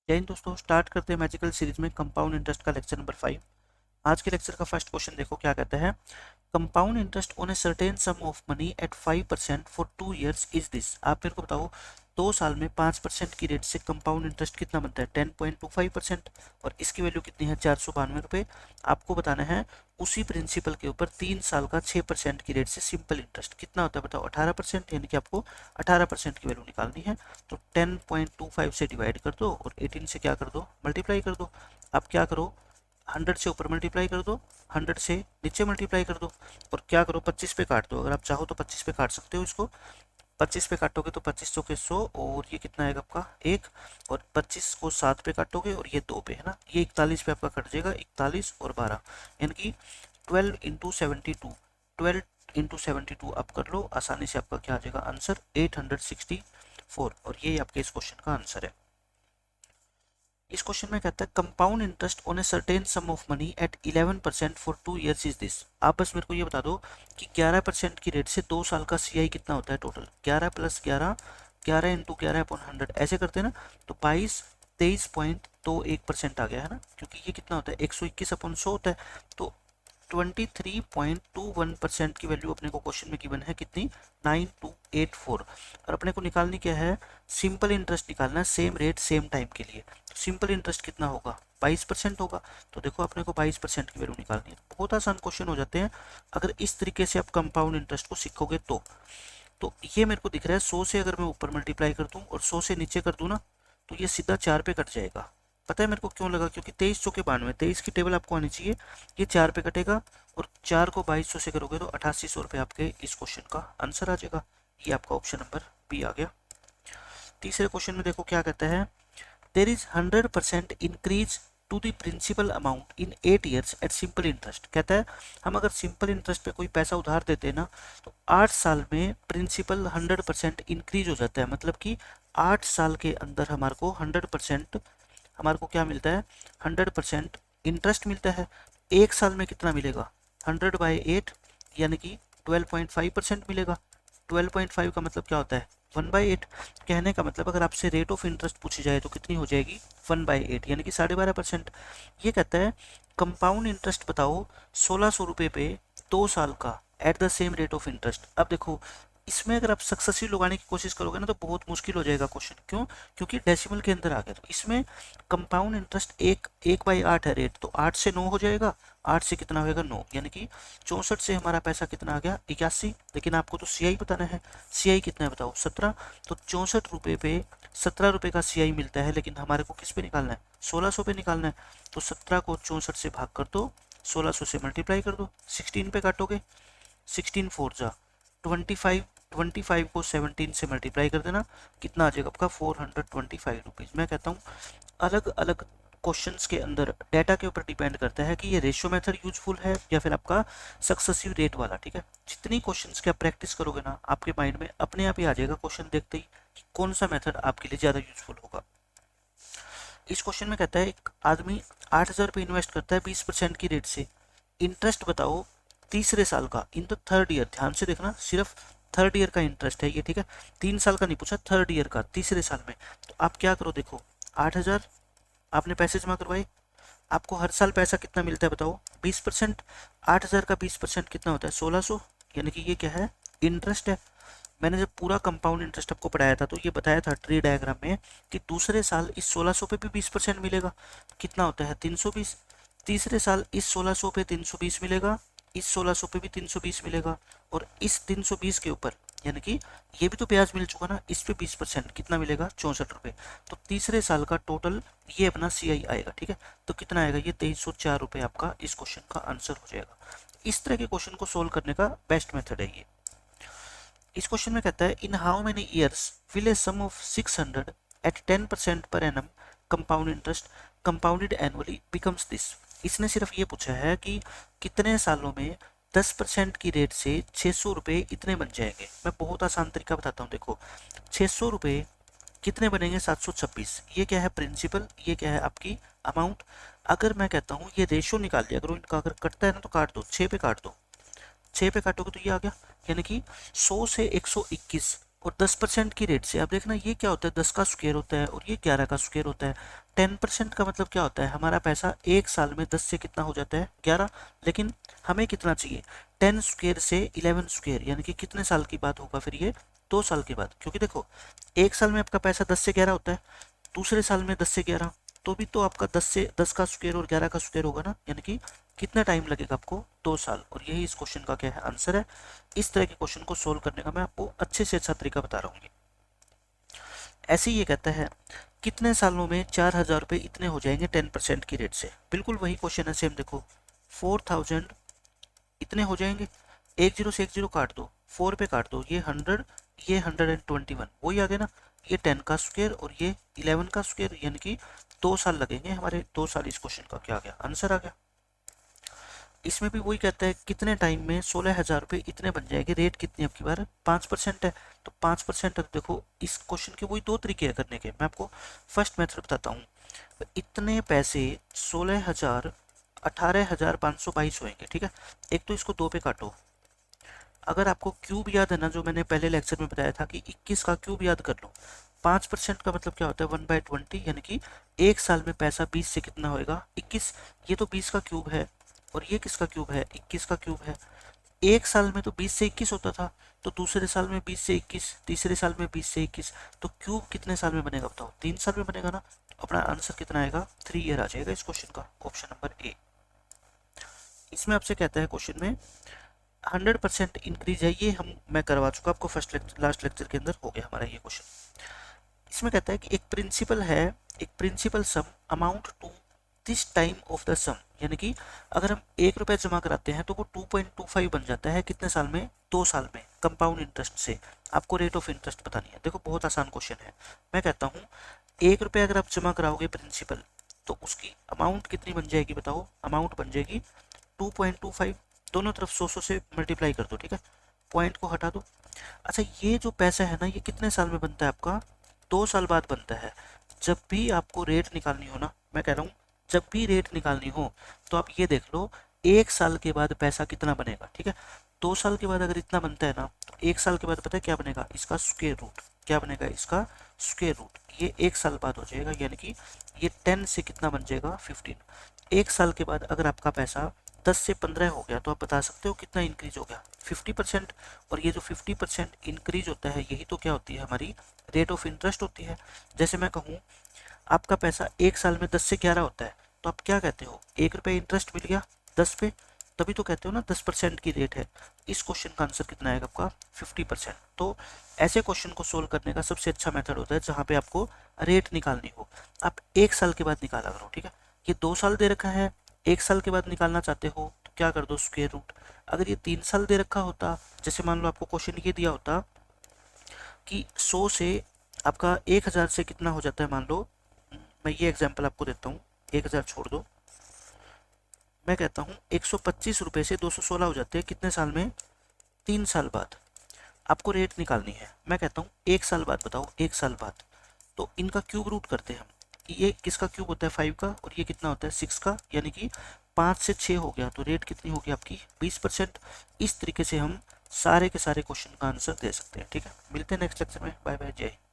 जय हिंद दोस्तों, स्टार्ट करते हैं मैजिकल सीरीज में कंपाउंड इंटरेस्ट का लेक्चर नंबर 5। आज के लेक्चर का फर्स्ट क्वेश्चन देखो क्या कहता है। Compound interest on a certain some of money at 5% for 2 years is this. आप मेरे को बताओ 2 साल में 5% की रेट से कंपाउंड इंटरेस्ट कितना बनता है 10.25%, और इसकी वैल्यू कितनी है 492 रुपये। आपको बताना है उसी प्रिंसिपल के ऊपर 3 साल का 6% की रेट से सिंपल इंटरेस्ट कितना होता है, बताओ 18%, यानी कि आपको 18% की वैल्यू निकालनी है। तो 10.25 से डिवाइड कर दो और 18 से क्या कर दो, मल्टीप्लाई कर दो। अब क्या करो, 100 से ऊपर मल्टीप्लाई कर दो, 100 से नीचे मल्टीप्लाई कर दो, और क्या करो 25 पे काट दो। अगर आप चाहो तो 25 पे काट सकते हो इसको। 25 पे काटोगे तो 25 चौके 100, और ये कितना आएगा आपका 1, और 25 को 7 पे काटोगे और ये 2 पे है ना, ये 41 पे आपका कट जाएगा, 41 और 12 यानी कि 12 इंटू 72। 12 इंटू 72 आप कर लो, आसानी से आपका क्या आ जाएगा आंसर 864, और ये आपके इस क्वेश्चन का आंसर है। इस क्वेश्चन में कहता है compound interest on a certain some of money at 11% for 2 years is this. आप बस मेरे को ये बता दो कि 11% की रेट से 2 साल का सीआई कितना होता है टोटल। 11 प्लस 11, 11 इंटू 11/100 ऐसे करते हैं ना, तो 23.21% आ गया है ना, क्योंकि ये कितना होता है 121/100 होता है। तो 23.21% की वैल्यू अपने को क्वेश्चन में गिवन है कितनी, 9284, और अपने को निकालनी क्या है, सिंपल इंटरेस्ट निकालना है सेम रेट सेम टाइम के लिए। तो सिंपल इंटरेस्ट कितना होगा 22% होगा। तो देखो अपने को 22% की वैल्यू निकालनी है। बहुत आसान क्वेश्चन हो जाते हैं अगर इस तरीके से आप कंपाउंड इंटरेस्ट को सीखोगे तो ये मेरे को दिख रहा है 100 से अगर मैं ऊपर मल्टीप्लाई कर दूं और 100 से नीचे कर दूं ना, तो ये सीधा 4 पे कट जाएगा। पता है मेरे को क्यों लगा, क्योंकि 23 चौके 92, 23 की टेबल आपको आनी चाहिए। ये 4 पे कटेगा और 4 को 2200 से करोगे तो 8800 रुपये आपके इस क्वेश्चन का आंसर आ जाएगा। ये आपका ऑप्शन नंबर बी आ गया। तीसरे क्वेश्चन में देखो क्या कहता है, there is 100% increase to the principal amount in 8 years at simple interest. कहता है हम अगर सिंपल इंटरेस्ट पे कोई पैसा उधार देते हैं ना, तो 8 साल में प्रिंसिपल 100% इंक्रीज हो जाता है। मतलब कि 8 साल के अंदर हमारे को 100%, हमारे को क्या मिलता है 100% इंटरेस्ट मिलता है। एक साल में कितना मिलेगा 100/8, यानी कि 12.5% मिलेगा। 12.5 का मतलब क्या होता है 1/8। कहने का मतलब अगर आपसे रेट ऑफ इंटरेस्ट पूछी जाए तो कितनी हो जाएगी 1/8, यानी कि 12.5%। ये कहता है कंपाउंड इंटरेस्ट बताओ 1600 रुपये पे 2 साल का at the same rate of interest. अब देखो इसमें अगर आप सक्सेसिव लगाने की कोशिश करोगे ना तो बहुत मुश्किल हो जाएगा क्वेश्चन। क्यों, क्योंकि डेसिमल के अंदर आ गया। तो इसमें कंपाउंड इंटरेस्ट 1/8 है रेट, तो 8 से 9 हो जाएगा। 8 से कितना होगा 9, यानी कि 64 से हमारा पैसा कितना आ गया 81। लेकिन आपको तो सीआई बताना है, सीआई कितना है बताओ 17। तो 64 रुपये पे 17 रुपये का सीआई मिलता है, लेकिन हमारे को किस पे निकालना है 1600 पे निकालना है। तो 17 को 64 से भाग कर दो, 1600 से मल्टीप्लाई कर दो, 16 पे काटोगे, 16 4 जा 25, 25 को 17 से मल्टीप्लाई कर देना, कितना आ जाएगा आपका 425 रुपीज़। मैं कहता हूँ अलग अलग क्वेश्चंस के अंदर डाटा के ऊपर डिपेंड करता है कि ये रेशियो मेथड यूजफुल है या फिर आपका सक्सेसिव रेट वाला। ठीक है, जितनी क्वेश्चंस की आप प्रैक्टिस करोगे ना, आपके माइंड में अपने आप ही आ जाएगा क्वेश्चन देखते ही कि कौन सा मेथड आपके लिए ज़्यादा यूजफुल होगा। इस क्वेश्चन में कहता है एक आदमी 8,000 रुपये इन्वेस्ट करता है 20% की रेट से। इंटरेस्ट बताओ तीसरे साल का इन द थर्ड ईयर। ध्यान से देखना, सिर्फ थर्ड ईयर का इंटरेस्ट है ये। ठीक है, 3 साल का नहीं पूछा, थर्ड ईयर का, तीसरे साल में। तो आप क्या करो, देखो 8,000 आपने पैसे जमा करवाए, आपको हर साल पैसा कितना मिलता है बताओ 20%। 8,000 का 20% कितना होता है 1600, यानी कि ये क्या है इंटरेस्ट है। मैंने जब पूरा कंपाउंड इंटरेस्ट आपको पढ़ाया था तो ये बताया था ट्री डायग्राम में कि दूसरे साल इस 1600 पे भी 20% मिलेगा, कितना होता है 320। तीसरे साल इस 1600 पे 320 मिलेगा, इस 1600 पे भी 320 मिलेगा, और इस 320 के ऊपर यानी कि ये भी तो ब्याज मिल चुका ना, इस पे 20% कितना मिलेगा 64 रुपये। तो तीसरे साल का टोटल ये अपना सीआई आएगा। ठीक है, तो कितना आएगा ये 2304 रुपये आपका इस क्वेश्चन का आंसर हो जाएगा। इस तरह के क्वेश्चन को सोल्व करने का बेस्ट मेथड है ये। इस क्वेश्चन में कहता है in how many years will a sum of 600 at 10% per annum compound interest compounded annually becomes this. इसने सिर्फ ये पूछा है कि कितने सालों में 10% की रेट से 600 रुपये इतने बन जाएंगे। मैं बहुत आसान तरीका बताता हूँ, देखो 600 रुपये कितने बनेंगे 726। ये क्या है प्रिंसिपल, ये क्या है आपकी अमाउंट। अगर मैं कहता हूँ ये रेशियो निकाल लिया करो, इनका अगर कटता है ना तो काट दो, 6 पे काट दो, 6 पे काटोगे तो ये आ गया, यानी कि 100 से 121 और 10% की रेट से, अब देखना ये क्या होता है, 10 का स्क्वायर होता है और ये 11 का स्क्वायर होता है। 10% का मतलब क्या होता है, हमारा पैसा एक साल में 10 से कितना हो जाता है, 11। लेकिन हमें कितना चाहिए, 10 स्क्वायर से 11 स्क्वायर, यानी कि कितने साल की बात होगा फिर ये, 2 साल के बाद। क्योंकि देखो एक साल में आपका पैसा 10 से 11 होता है, दूसरे साल में 10 से 11, तो भी तो आपका 10 का स्क्वायर और 11 का स्क्वायर होगा ना, यानी कि कितना टाइम लगेगा आपको, 2 साल। और यही इस क्वेश्चन का क्या है, आंसर है। इस तरह के क्वेश्चन को सोल्व करने का मैं आपको अच्छे से अच्छा तरीका बता रहा हूँ। ऐसे ही ये कहता है कितने सालों में 4,000 रुपये इतने हो जाएंगे 10% की रेट से। बिल्कुल वही क्वेश्चन है सेम, देखो 4,000 इतने हो जाएंगे, एक जीरो से एक जीरो काट दो, 4 पे काट दो, ये 100, ये 121, वही आ गया ना। ये 10 का स्क्वायर और ये 11 का स्क्वायर, यानी कि 2 साल लगेंगे हमारे, 2 साल। इस क्वेश्चन का क्या आ गया, आंसर आ गया। इसमें भी वही कहता है कितने टाइम में 16,000 रुपये इतने बन जाएंगे, रेट कितनी आपकी बार 5% है, तो 5%। देखो इस क्वेश्चन के वही 2 तरीके हैं करने के, मैं आपको फर्स्ट मेथड बताता हूँ। तो इतने पैसे 16,000 18,522 होंगे, ठीक है। एक तो इसको 2 पे काटो, अगर आपको क्यूब याद है ना, जो मैंने पहले लेक्चर में बताया था कि 21 का क्यूब याद कर लो। 5% का मतलब क्या होता है, 1/20, यानी कि एक साल में पैसा 20 से कितना होएगा, 21। ये तो 20 का क्यूब है और ये किसका क्यूब है, 21 का क्यूब है। एक साल में तो 20 से 21 होता था, तो दूसरे साल में 20 से 21, तीसरे साल में 20 से 21, तो क्यूब कितने साल में बनेगा बताओ, 3 साल में बनेगा ना। तो अपना आंसर कितना आएगा, 3 ईयर आ जाएगा इस क्वेश्चन का, ऑप्शन नंबर ए। इसमें आपसे कहता है क्वेश्चन में 100% इंक्रीज है, ये हम मैं करवा चुका आपको फर्स्ट लेक्चर, लास्ट लेक्चर के अंदर हो गया हमारा ये क्वेश्चन। इसमें कहता है कि एक प्रिंसिपल है, एक principal sum amount to this time of the sum, यानी कि अगर हम 1 रुपये जमा कराते हैं तो वो 2.25 बन जाता है कितने साल में, 2 साल में, कंपाउंड इंटरेस्ट से। आपको रेट ऑफ इंटरेस्ट बतानी है। देखो बहुत आसान क्वेश्चन है। मैं कहता हूँ 1 रुपये अगर आप जमा कराओगे प्रिंसिपल, तो उसकी अमाउंट कितनी बन जाएगी बताओ, अमाउंट बन जाएगी 2.25, दोनों तरफ 100 से मल्टीप्लाई कर दो, ठीक है, पॉइंट को हटा दो। अच्छा ये जो पैसा है ना, ये कितने साल में बनता है आपका, 2 साल बाद बनता है। जब भी आपको रेट निकालनी हो ना, मैं कह रहा हूँ जब भी रेट निकालनी हो, तो आप ये देख लो 1 साल के बाद पैसा कितना बनेगा, ठीक है। 2 साल के बाद अगर इतना बनता है ना, तो 1 साल के बाद पता है क्या बनेगा, इसका स्क्वायर रूट। क्या बनेगा, इसका स्क्वायर रूट। ये 1 साल बाद हो जाएगा, यानी कि ये 10 से कितना बन जाएगा, 15। 1 साल के बाद अगर आपका पैसा 10 से 15 हो गया, तो आप बता सकते हो कितना इंक्रीज हो गया, 50%। और ये जो 50% इंक्रीज होता है, यही तो क्या होती है हमारी रेट ऑफ इंटरेस्ट होती है। जैसे मैं कहूँ आपका पैसा 1 साल में 10 से 11 होता है, तो आप क्या कहते हो, 1 रुपये इंटरेस्ट मिल गया 10 पे, तभी तो कहते हो ना 10% की रेट है। इस क्वेश्चन का आंसर कितना आएगा आपका, 50%। तो ऐसे क्वेश्चन को सोल्व करने का सबसे अच्छा मेथड होता है जहाँ पे आपको रेट निकालनी हो। आप 1 साल के बाद निकाला करो, ठीक है। ये 2 साल दे रखा है, 1 साल के बाद निकालना चाहते हो तो क्या कर दो, स्क्वायर रूट। अगर ये 3 साल दे रखा होता, जैसे मान लो आपको क्वेश्चन ये दिया होता कि 100 से आपका 1,000 से कितना हो जाता है, मान लो मैं ये एग्जांपल आपको देता हूँ, 1,000 छोड़ दो, मैं कहता हूँ 125 रुपये से 216 हो जाते हैं कितने साल में, 3 साल बाद। आपको रेट निकालनी है, मैं कहता हूँ 1 साल बाद बताओ, 1 साल बाद। तो इनका क्यूब रूट करते हैं हम। ये किसका क्यूब होता है, 5 का, और ये कितना होता है, 6 का, यानी कि 5 से 6 हो गया, तो रेट कितनी होगी आपकी, 20%। इस तरीके से हम सारे के सारे क्वेश्चन का आंसर दे सकते हैं, ठीक है। मिलते हैं नेक्स्ट लेक्चर में, बाय बाय, जय हिंद।